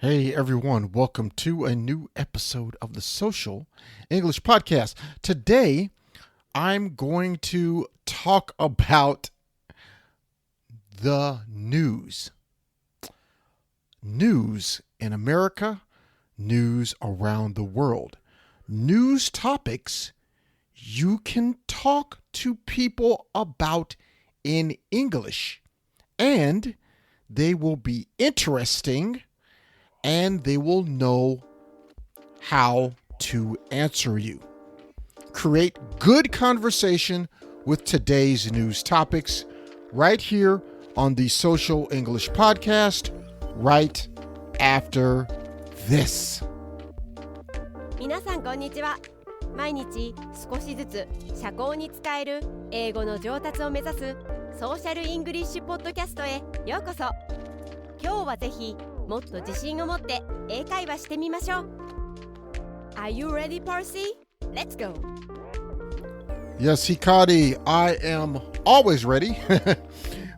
Hey everyone, welcome to a new episode of the Social English Podcast. Today, I'm going to talk about the news. News in America, news around the world. News topics you can talk to people about in English, and they will be interesting and they will know how to answer you. Create good conversation with today's news topics right here on the Social English Podcast right after this. 皆さんこんにちは。毎日少しずつ社交に使える英語の上達を目指すソーシャルイングリッシュポッドキャストへようこそ。今日はぜひもっと自信を持って英会話してみましょう。Are you ready, Percy? Let's go! Yes, Hikari, I am always ready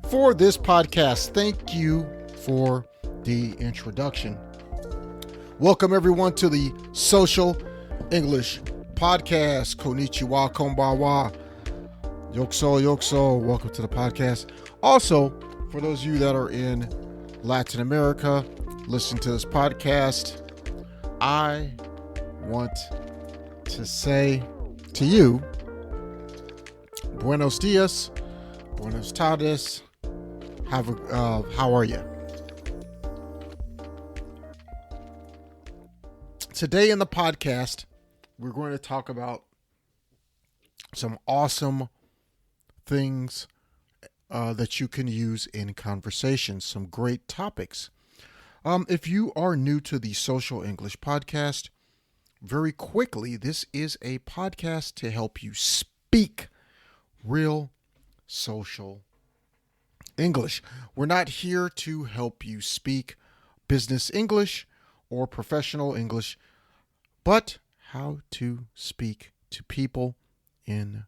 for this podcast. Thank you for the introduction. Welcome everyone to the Social English Podcast. Konnichiwa, konbanwa. Yokuso. Welcome to the podcast. Also, for those of you that are in Latin America, listen to this podcast, I want to say to you, buenos dias, buenos tardes, how are you? Today in the podcast, we're going to talk about some awesome things that you can use in conversations, some great topics. If you are new to the Social English Podcast, very quickly, this is a podcast to help you speak real social English. We're not here to help you speak business English or professional English, but how to speak to people in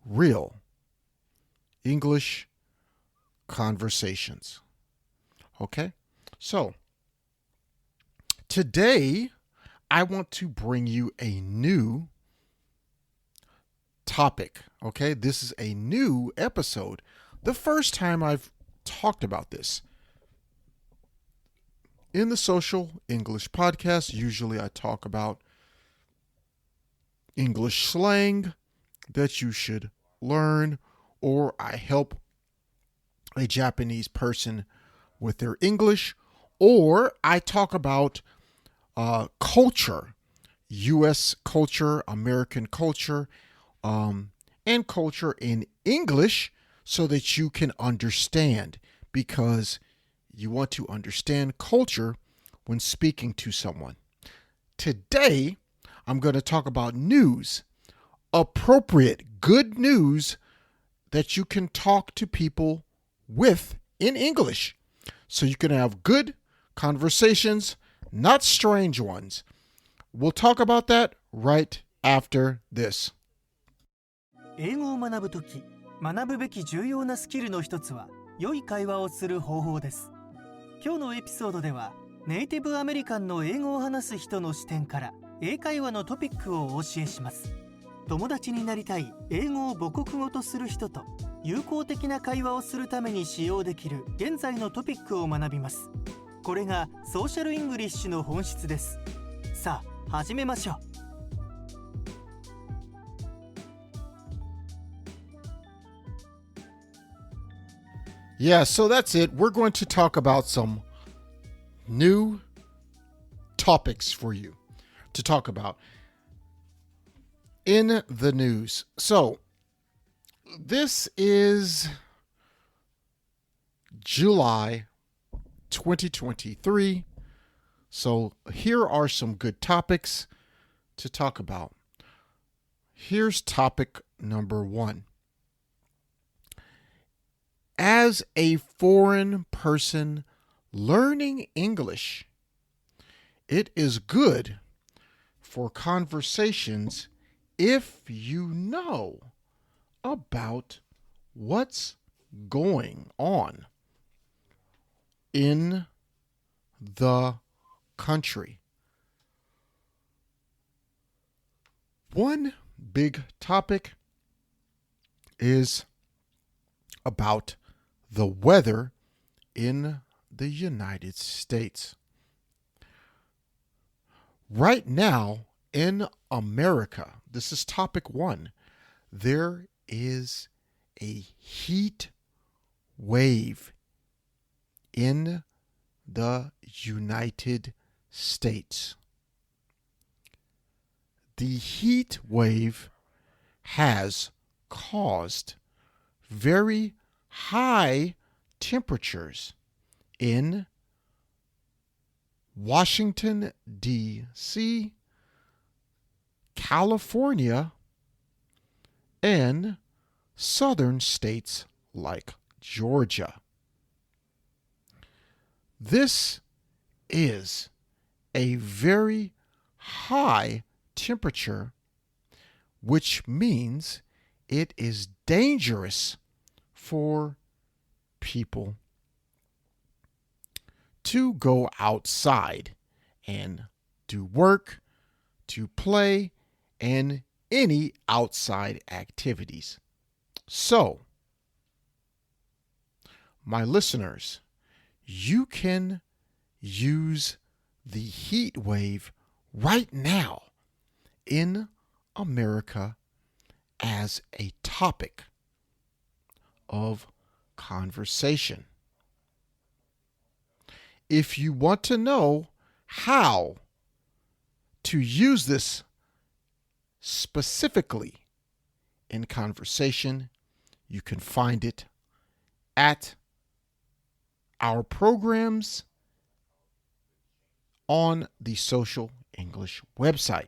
real English conversations. Okay? So, today, I want to bring you a new topic. Okay? This is a new episode. The first time I've talked about this. In the Social English Podcast, usually I talk about English slang that you should learn, or I help a Japanese person with their English, or I talk about culture, U.S. culture, American culture, and culture in English so that you can understand, because you want to understand culture when speaking to someone. Today, I'm going to talk about news, appropriate, good news that you can talk to people with in English, so you can have good conversations, not strange ones. We'll talk about that right after this. 英語を学ぶとき、学ぶべき重要なスキルの一つは、良い会話をする方法です。今日のエピソードでは、ネイティブアメリカンの英語を話す人の視点から、英会話のトピックをお教えします。友達になりたい英語を母国語とする人と、有効的な会話をするために使用できる現在のトピックを学びます。これがソーシャルイングリッシュの本質です。さあ、始めましょう。Yeah, so that's it. We're going to talk about some new topics for you to talk about in the news. So, this is July 2023. So, here are some good topics to talk about. Here's topic number 1. As a foreign person learning English, it is good for conversations if you know about what's going on in the country. One big topic is about the weather in the United States. Right now in America, this is topic one, there is a heat wave in the United States. The heat wave has caused very high temperatures in Washington, D.C., California, and southern states like Georgia. This is a very high temperature, which means it is dangerous for people to go outside and do work, to play, and any outside activities. So, my listeners, you can use the heat wave right now in America as a topic of conversation. If you want to know how to use this specifically in conversation, you can find it at our programs on the Social English website.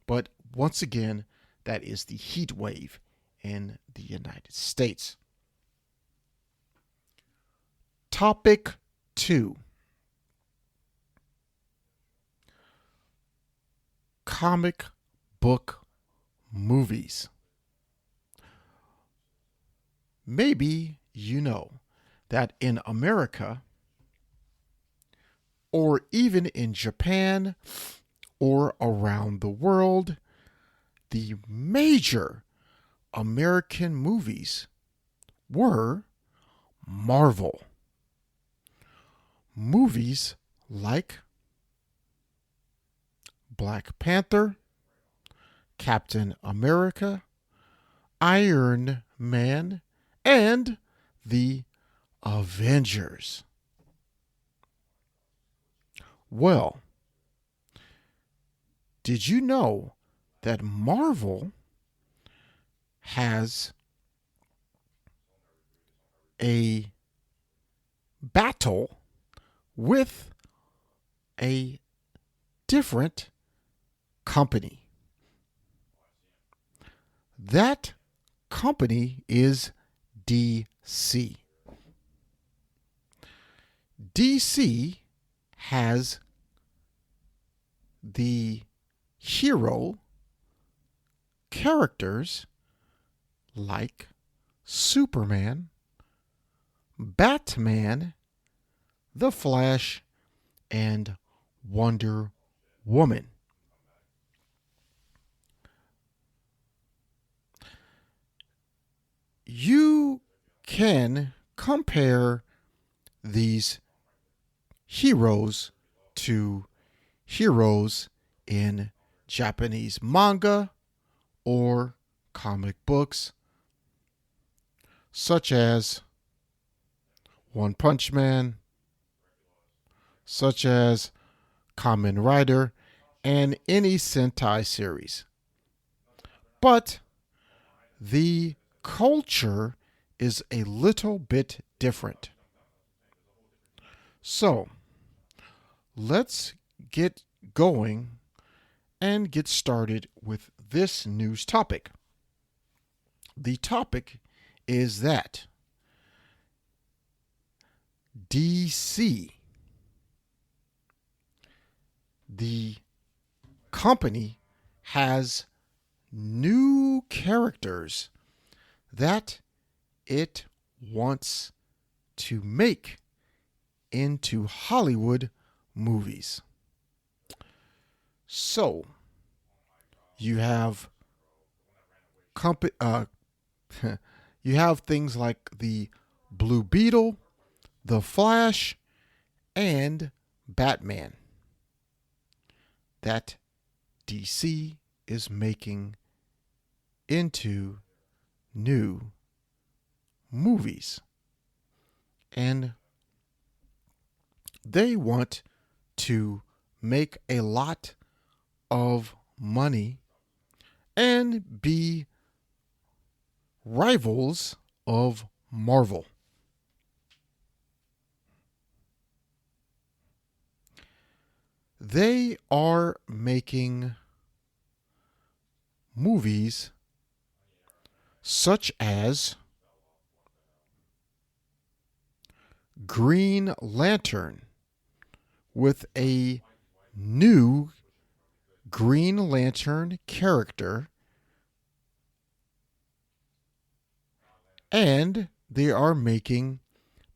But once again, that is the heat wave in the United States. Topic 2. Comic book movies. Maybe you know that in America, or even in Japan, or around the world, the major American movies were Marvel. Movies like Black Panther, Captain America, Iron Man, and the Avengers. Well, did you know that Marvel has a battle with a different company? That company is DC. DC has the hero characters like Superman, Batman, The Flash, and Wonder Woman. You can compare these heroes to heroes in Japanese manga or comic books, such as One Punch Man, such as Kamen Rider, and any Sentai series. But the culture is a little bit different. So, let's get going and get started with this news topic. The topic is that DC, the company, has new characters that it wants to make into Hollywood movies. So, you have you have things like the Blue Beetle, the Flash, and Batman that DC is making into new movies. And they want to make a lot of money and be rivals of Marvel. They are making movies such as Green Lantern with a new Green Lantern character, and they are making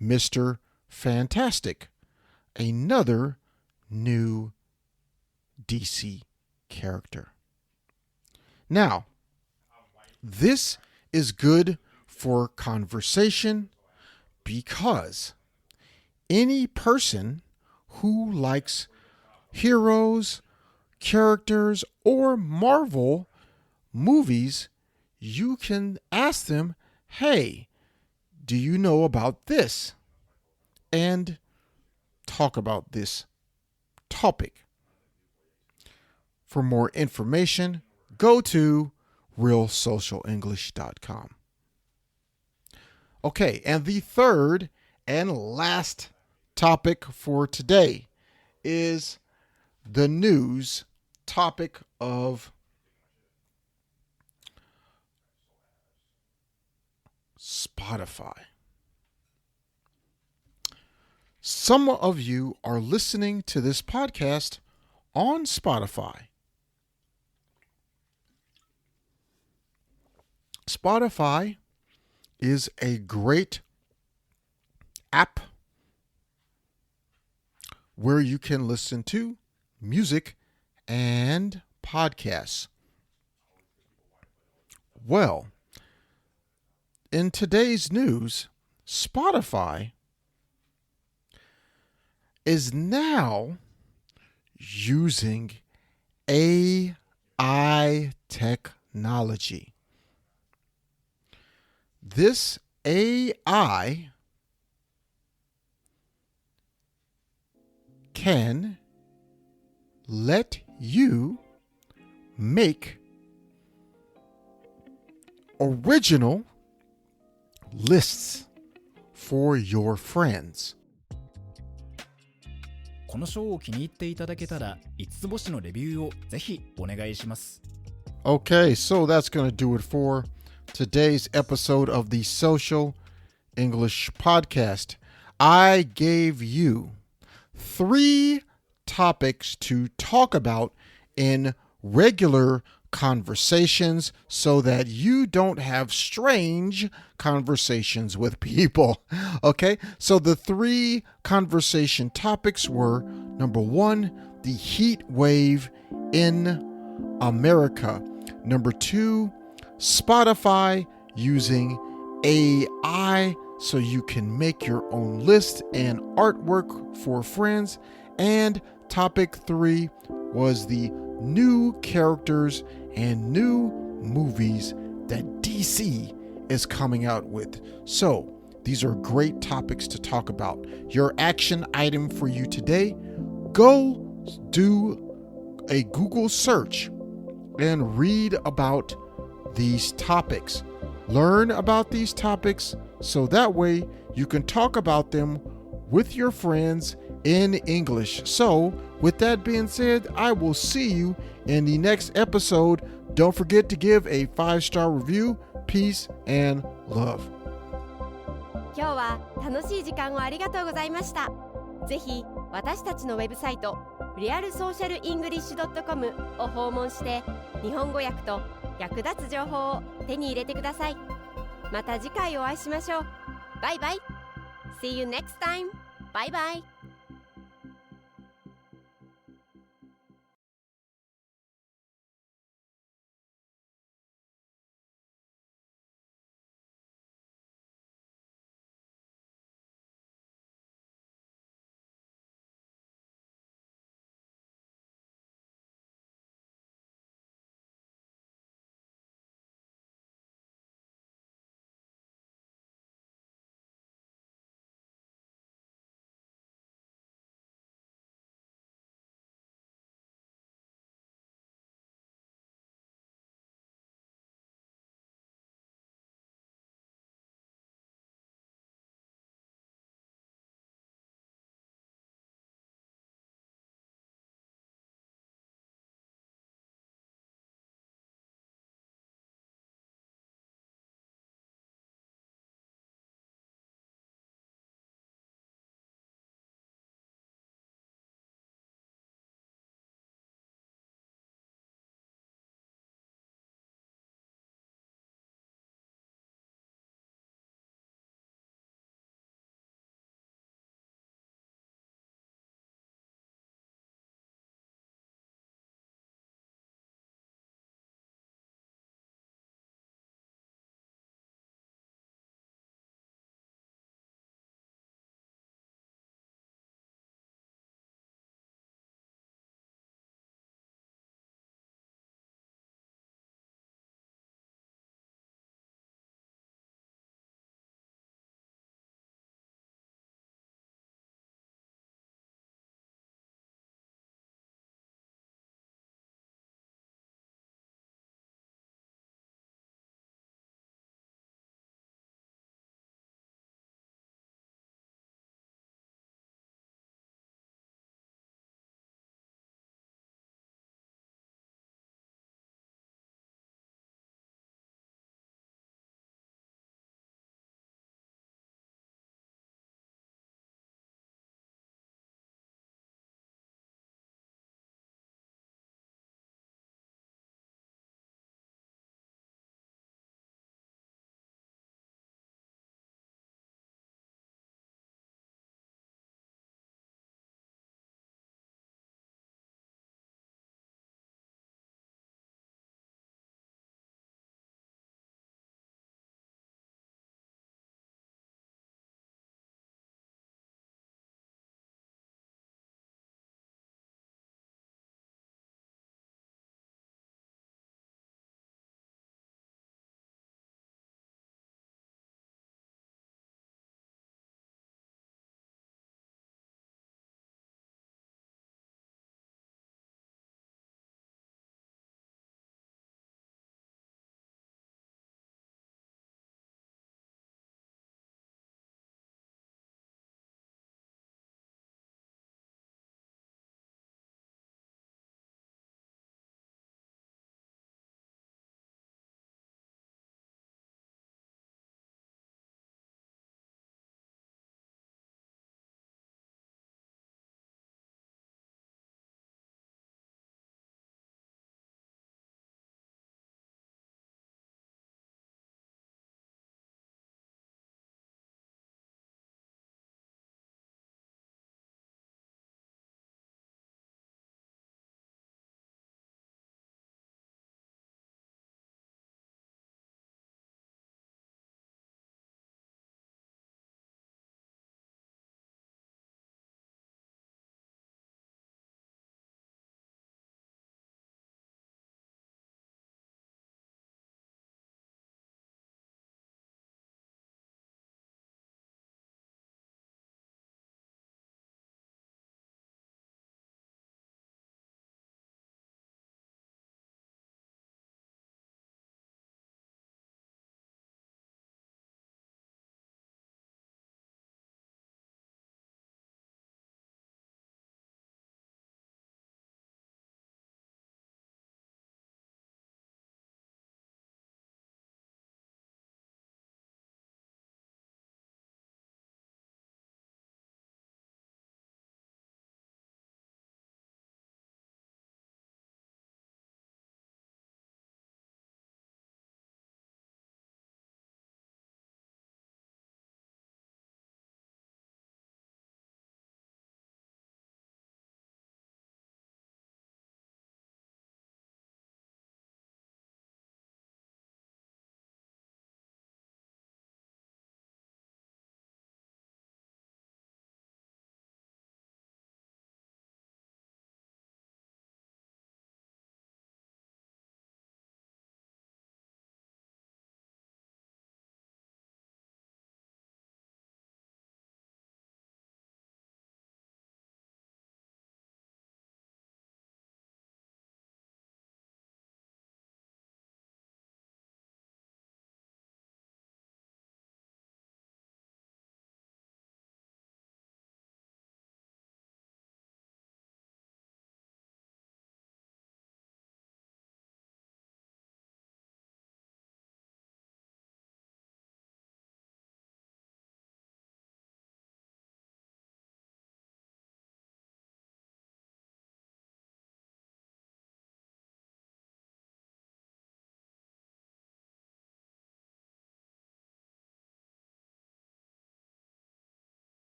Mr. Fantastic, another new DC character. Now, this is good for conversation because any person who likes heroes, characters, or Marvel movies, you can ask them, hey, do you know about this? And talk about this topic. For more information, go to realsocialenglish.com. Okay, and the third and last topic for today is the news topic of Spotify. Some of you are listening to this podcast on Spotify. Spotify is a great app where you can listen to music and podcasts. Well, in today's news, Spotify is now using AI technology. This AI can let you make original lists for your friends. このショーを気に入っていただけたら5つ星のレビューをぜひお願いします。 Okay, so that's going to do it for today's episode of the Social English Podcast. I gave you 3 topics to talk about in regular conversations so that you don't have strange conversations with people. Okay, so the 3 conversation topics were: number 1, the heat wave in America; number 2, Spotify using AI so you can make your own list and artwork for friends; and topic 3 was the new characters and new movies that DC is coming out with. So these are great topics to talk about. Your action item for you today: go do a Google search and read about these topics. Learn about these topics so that way you can talk about them with your friends in English. So, with that being said, I will see you in the next episode. Don't forget to give a 5-star review. Peace and love. 今日は楽しい時間をありがとうございました。ぜひ私たちのウェブサイト realsocialenglish.com を訪問して日本語訳と役立つ情報を手に入れてください。また次回お会いしましょう。バイバイ。See you next time. Bye bye.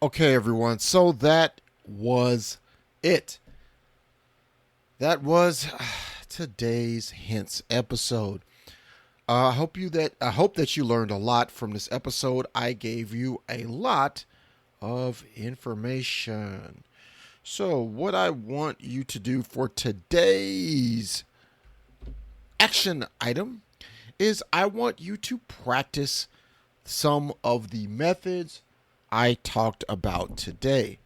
Okay, everyone. So that was it. That was today's hints episode. I hope that you learned a lot from this episode. I gave you a lot of information. So what I want you to do for today's action item is I want you to practice some of the methods I talked about today.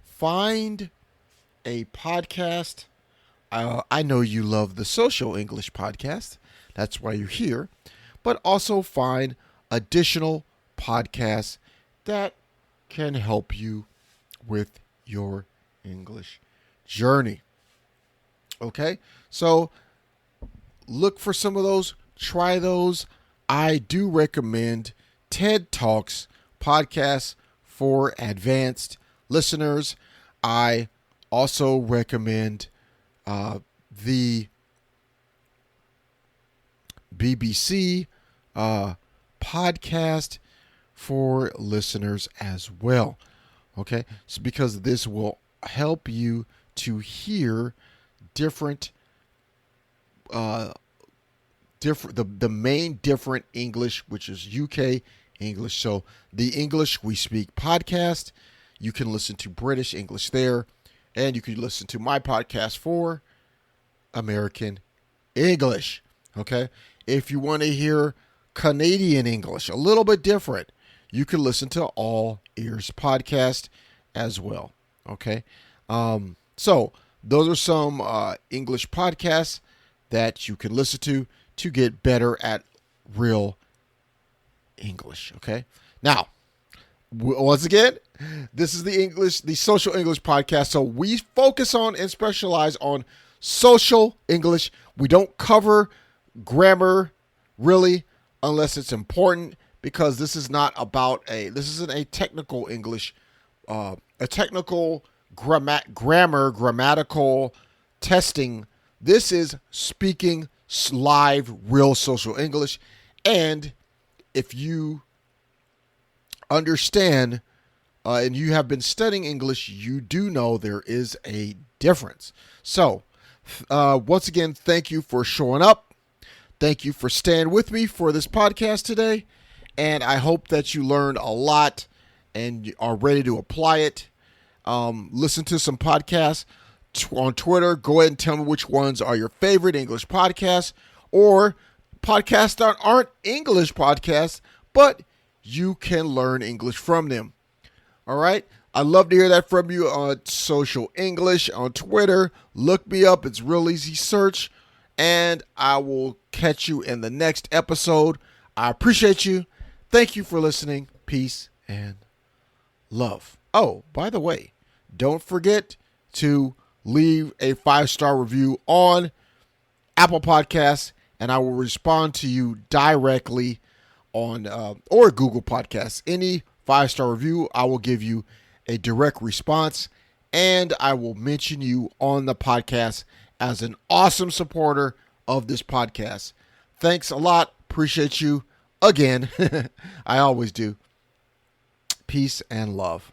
Find a podcast. I know you love the Social English podcast. That's why you're here. But also find additional podcasts that can help you with your English journey. Okay? So look for some of those. Try those. I do recommend TED Talks podcasts for advanced listeners. I also recommend the BBC podcast for listeners as well. Okay, so because this will help you to hear different the main different English, which is UK English. So the English We Speak podcast, you can listen to British English there, and you can listen to my podcast for American English. Okay, if you want to hear Canadian English, a little bit different, you can listen to All Ears podcast as well. Okay, so those are some English podcasts that you can listen to get better at real English. Okay, now once again, this is the Social English podcast. So we focus on and specialize on social English. We don't cover grammar really unless it's important, because this is not about this isn't a technical English, a technical grammatical testing. This is speaking live, real social English. And if you understand and you have been studying English, you do know there is a difference. So once again, thank you for showing up. Thank you for staying with me for this podcast today. And I hope that you learned a lot and are ready to apply it. Listen to some podcasts on Twitter. Go ahead and tell me which ones are your favorite English podcasts, or podcasts that aren't English podcasts, but you can learn English from them. All right. I'd love to hear that from you on Social English on Twitter. Look me up. It's real easy search. And I will catch you in the next episode. I appreciate you. Thank you for listening. Peace and love. Oh, by the way, don't forget to leave a 5-star review on Apple Podcasts, and I will respond to you directly on or Google Podcasts. Any 5-star review, I will give you a direct response, and I will mention you on the podcast as an awesome supporter of this podcast. Thanks a lot. Appreciate you again. I always do. Peace and love.